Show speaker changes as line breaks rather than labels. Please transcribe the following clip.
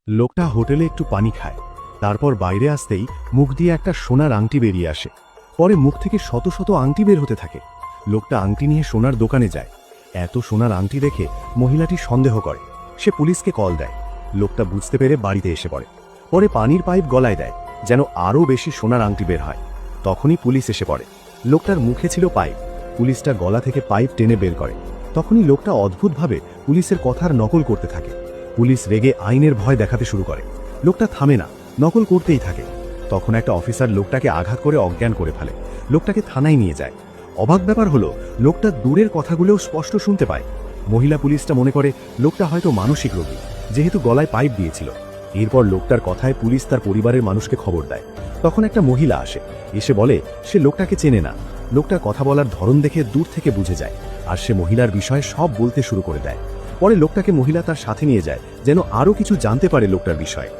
লোকটা হোটেলে একটু পানি খায়, তারপর বাইরে আসতেই মুখ দিয়ে একটা সোনার আংটি বেরিয়ে আসে। পরে মুখ থেকে শত শত আংটি বের হতে থাকে। লোকটা আংটি নিয়ে সোনার দোকানে যায়। এত সোনার আংটি দেখে মহিলাটি সন্দেহ করে। সে পুলিশকে কল দেয়। লোকটা বুঝতে পেরে বাড়িতে এসে পড়ে। পরে পানির পাইপ গলায় দেয় যেন আরও বেশি সোনার আংটি বের হয়। তখনই পুলিশ এসে পড়ে। লোকটার মুখে ছিল পাইপ। পুলিশটা গলা থেকে পাইপ টেনে বের করে। তখনই লোকটা অদ্ভুতভাবে পুলিশের কথার নকল করতে থাকে। পুলিশ রেগে আইনের ভয় দেখাতে শুরু করে। লোকটা থামে না, নকল করতেই থাকে। তখন একটা অফিসার লোকটাকে আঘাত করে অজ্ঞান করে ফেলে। লোকটাকে থানায় নিয়ে যায়। অবাক ব্যাপার হলো, লোকটা দূরের কথাগুলোও স্পষ্ট শুনতে পায়। মহিলা পুলিশটা মনে করে লোকটা হয়তো মানসিক রোগী, যেহেতু গলায় পাইপ দিয়েছিল। এরপর লোকটার কথায় পুলিশ তার পরিবারের মানুষকে খবর দেয়। তখন একটা মহিলা আসে, এসে বলে সে লোকটাকে চেনে না। লোকটার কথা বলার ধরন দেখে দূর থেকে বুঝে যায়, আর সে মহিলার বিষয়ে সব বলতে শুরু করে দেয়। পরে লোকটাকে মহিলা তার সাথে নিয়ে যায় যেন আরও কিছু জানতে পারে লোকটার বিষয়ে।